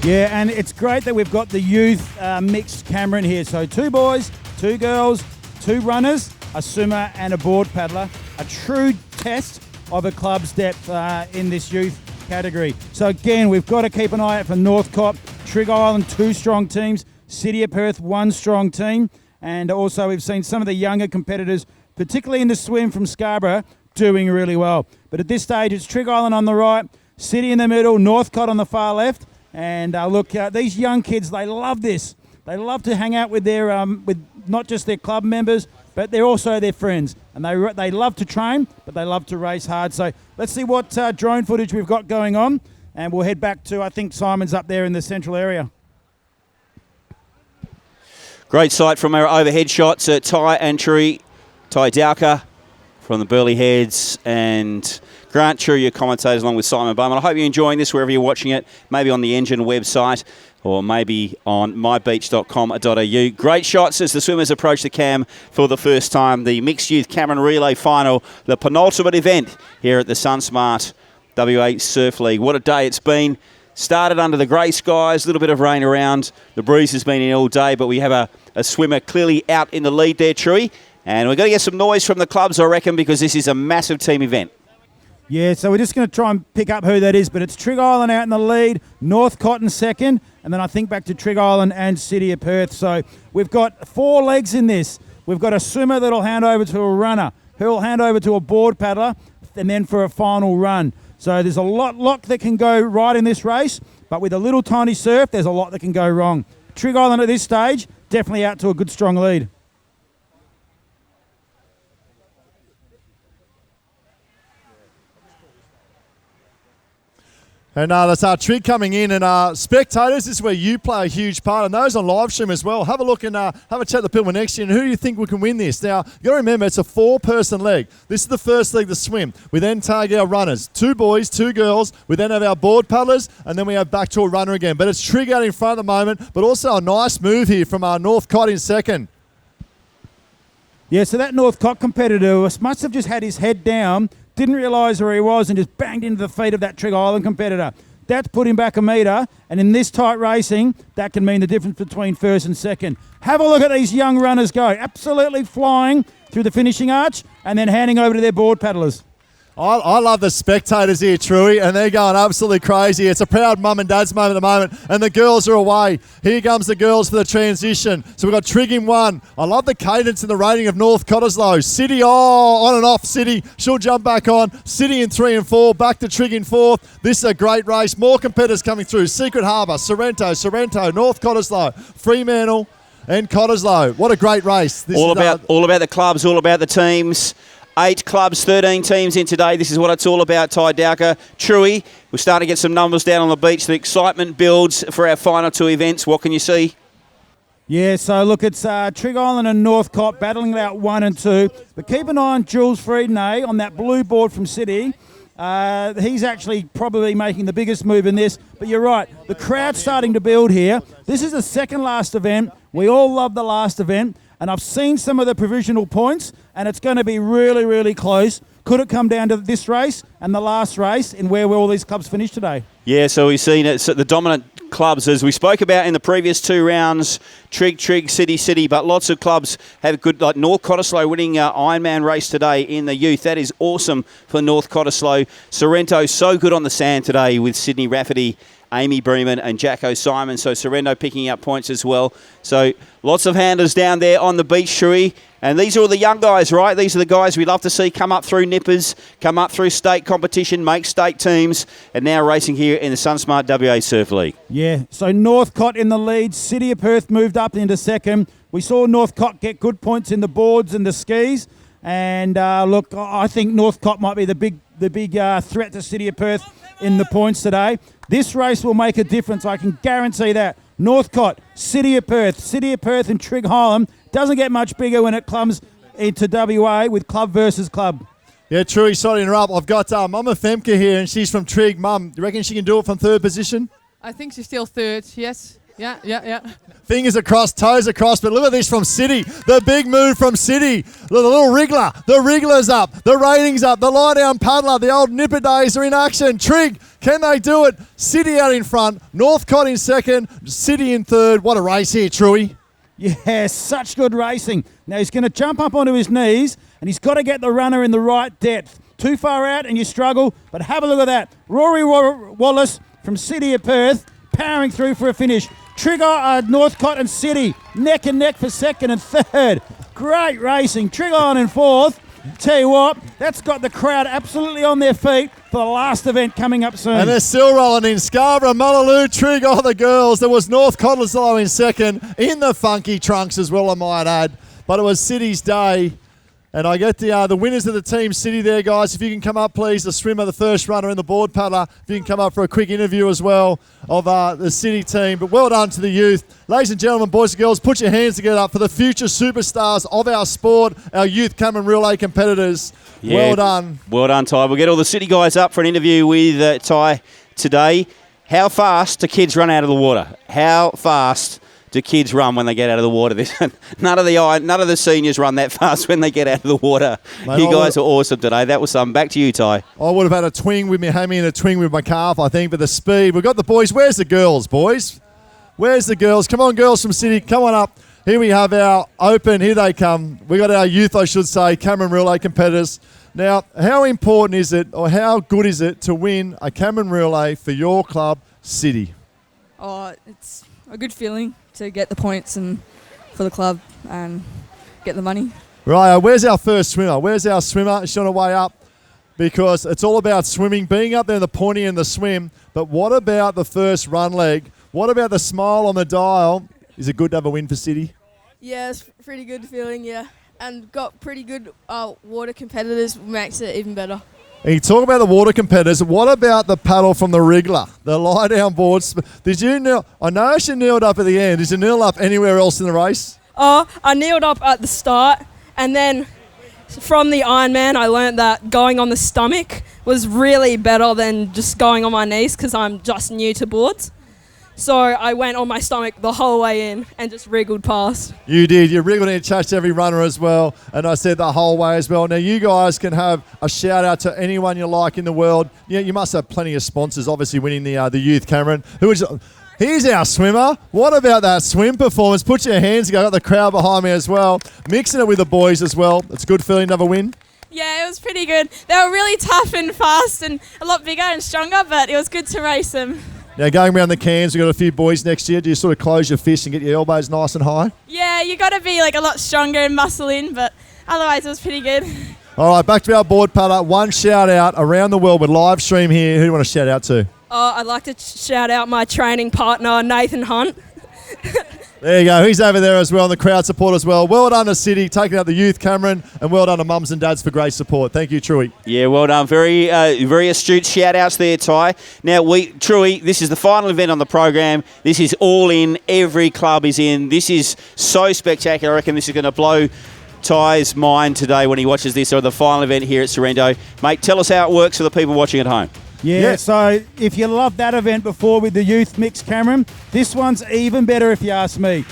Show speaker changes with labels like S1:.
S1: Yeah, and it's great that we've got the youth mixed Cameron here. So 2 boys, 2 girls, 2 runners, a swimmer and a board paddler. A true test of a club's depth in this youth category. So again, we've got to keep an eye out for Northcote, Trigg Island, 2 strong teams, City of Perth, 1 strong team. And also we've seen some of the younger competitors, particularly in the swim from Scarborough, doing really well. But at this stage, it's Trigg Island on the right, City in the middle, Northcote on the far left. And look, these young kids, they love this. They love to hang out with their, with not just their club members, but they're also their friends. And they love to train, but they love to race hard. So let's see what drone footage we've got going on. And we'll head back to, I think Simon's up there in the central area.
S2: Great sight from our overhead shots at Ty and Tree. Ty Dowker from the Burleigh Heads and Grant True, your commentators, along with Simon Bowman. I hope you're enjoying this wherever you're watching it, maybe on the Engine website or maybe on mybeach.com.au. Great shots as the swimmers approach the cam for the first time. The Mixed Youth Cameron Relay Final, the penultimate event here at the SunSmart WA Surf League. What a day it's been. Started under the grey skies, a little bit of rain around. The breeze has been in all day, but we have a swimmer clearly out in the lead there, Tree. And we're going to get some noise from the clubs, I reckon, because this is a massive team event.
S1: Yeah, so we're just going to try and pick up who that is, but it's Trigg Island out in the lead, Northcote in second, and then I think back to Trigg Island and City of Perth. So we've got 4 legs in this. We've got a swimmer that'll hand over to a runner, who'll hand over to a board paddler, and then for a final run. So there's a lot that can go right in this race, but with a little tiny surf, there's a lot that can go wrong. Trigg Island at this stage, definitely out to a good strong lead.
S3: And that's our Trigg coming in. And spectators, this is where you play a huge part. And those on live stream as well. Have a look and have a chat with the people next year. And who do you think we can win this? Now, you got to remember, it's a 4-person leg. This is the first leg, the swim. We then target our runners. 2 boys, 2 girls. We then have our board paddlers. And then we have back to a runner again. But it's Trigg out in front at the moment. But also a nice move here from our Northcote in second.
S1: Yeah, so that Northcote competitor must have just had his head down, didn't realise where he was, and just banged into the feet of that Trigg Island competitor. That's put him back a metre, and in this tight racing, that can mean the difference between first and second. Have a look at these young runners go, absolutely flying through the finishing arch, and then handing over to their board paddlers.
S3: I love the spectators here, Truey, and they're going absolutely crazy. It's a proud mum and dad's moment at the moment, and the girls are away. Here comes the girls for the transition. So we've got Trigg in 1. I love the cadence and the rating of North Cottesloe. City, on and off City. She'll jump back on. City in 3 and 4, back to Trigg in 4th. This is a great race. More competitors coming through. Secret Harbour, Sorrento, North Cottesloe, Fremantle and Cottesloe. What a great race.
S2: All about the clubs, all about the teams. 8 clubs, 13 teams in today. This is what it's all about, Ty Dowker. Truey, we're starting to get some numbers down on the beach. The excitement builds for our final 2 events. What can you see?
S1: Yeah, so look, it's Trigg Island and Northcote battling it out 1 and 2. But keep an eye on Jules Friedenay on that blue board from City. He's actually probably making the biggest move in this. But you're right, the crowd's starting to build here. This is the second last event. We all love the last event. And I've seen some of the provisional points, and it's going to be really, really close. Could it come down to this race and the last race in where all these clubs finish today? Yeah,
S2: so we've seen it. So the dominant clubs, as we spoke about in the previous 2 rounds, Trigg, City, but lots of clubs have good, like North Cottesloe winning Ironman race today in the youth. That is awesome for North Cottesloe. Sorrento, so good on the sand today with Sydney Rafferty, Amy Breeman and Jacko Simon. So Sorrento picking up points as well. So lots of handlers down there on the beach, Shui. And these are all the young guys, right? These are the guys we love to see come up through nippers, come up through state competition, make state teams, and now racing here in the SunSmart WA Surf League.
S1: Yeah, so Northcote in the lead. City of Perth moved up into second. We saw Northcote get good points in the boards and the skis. And look, I think Northcote might be the big threat to City of Perth in the points today. This race will make a difference, I can guarantee that. Northcote, City of Perth and Trigg Island doesn't get much bigger when it comes into WA with club versus club.
S3: Yeah, Truey, sorry to interrupt. I've got Mama Femke here, and she's from Trigg. Mum, do you reckon she can do it from 3rd position?
S4: I think she's still 3rd, yes. Yeah.
S3: Fingers across, toes across, but look at this from City. The big move from City. The little wriggler. The wriggler's up. The rating's up. The lie-down paddler. The old nipper days are in action. Trigg Can they do it? City out in front, Northcott in second, City in third. What a race here, Truey.
S1: Yeah, such good racing. Now he's going to jump up onto his knees and he's got to get the runner in the right depth. Too far out and you struggle, but have a look at that. Rory Wallace from City of Perth powering through for a finish. Trigger, Northcott and City neck and neck for second and third. Great racing. Trigger on in fourth. Tell you what, that's got the crowd absolutely on their feet for the last event coming up soon.
S3: And they're still rolling in. Scarborough, Mullaloo, Trigger, the girls. There was Northcott Laslow in second in the funky trunks as well, I might add. But it was City's day. And I get the winners of the team City there, guys. If you can come up, please. The swimmer, the first runner, and the board paddler. If you can come up for a quick interview as well of the City team. But well done to the youth. Ladies and gentlemen, boys and girls, put your hands together up for the future superstars of our sport, our youth Cameron Relay competitors.
S2: Yeah,
S3: well done.
S2: Well done, Ty. We'll get all the City guys up for an interview with Ty today. How fast do kids run out of the water? How fast do kids run when they get out of the water? None of the seniors run that fast when they get out of the water.
S3: Mate,
S2: you guys are awesome today. That was something. Back to you, Ty.
S3: I would have had a twing with my hammy and a twing with my calf, I think, but the speed. We've got the boys. Where's the girls, boys? Where's the girls? Come on, girls from City. Come on up. Here we have our open. Here they come. We got our youth, I should say, Cameron Relay competitors. Now, how important is it, or how good is it to win a Cameron Relay for your club, City?
S5: Oh, it's a good feeling to get the points and for the club and get the money.
S3: Right, where's our first swimmer? Where's our swimmer? She's on her way up because it's all about swimming, being up there in the pointy and the swim. But what about the first run leg? What about the smile on the dial? Is it good to have a win for City?
S6: Yeah, it's pretty good feeling, yeah. And got pretty good water competitors, makes it even better.
S3: And you talk about the water competitors. What about the paddle from the Wriggler, the lie-down boards? Did you kneel? I know she kneeled up at the end. Did you kneel up anywhere else in the race?
S7: Oh, I kneeled up at the start, and then from the Ironman, I learned that going on the stomach was really better than just going on my knees because I'm just new to boards. So I went on my stomach the whole way in and just wriggled past.
S3: You did. You wriggled and touched every runner as well. And I said the whole way as well. Now, you guys can have a shout-out to anyone you like in the world. Yeah, you must have plenty of sponsors, obviously, winning the youth, Cameron. Here's our swimmer. What about that swim performance? Put your hands together. Got the crowd behind me as well. Mixing it with the boys as well. It's a good feeling to have a win.
S7: Yeah, it was pretty good. They were really tough and fast and a lot bigger and stronger, but it was good to race them.
S3: Now, going around the cans, we've got a few boys next year. Do you sort of close your fists and get your elbows nice and high?
S7: Yeah, you got to be like a lot stronger and muscle in, but otherwise it was pretty good.
S3: All right, back to our board paddler. One shout-out around the world with live stream here. Who do you want to shout out to?
S7: I'd like to shout out my training partner, Nathan Hunt.
S3: There you go. He's over there as well, and the crowd support as well. Well done to City, taking out the youth, Cameron, and well done to mums and dads for great support. Thank you, Truey.
S2: Yeah, well done. Very astute shout-outs there, Ty. Now, Truey, this is the final event on the program. This is all in. Every club is in. This is so spectacular. I reckon this is going to blow Ty's mind today when he watches this, or the final event here at Sorrento. Mate, tell us how it works for the people watching at home.
S1: Yeah, so if you loved that event before with the youth mix, Cameron, this one's even better if you ask me.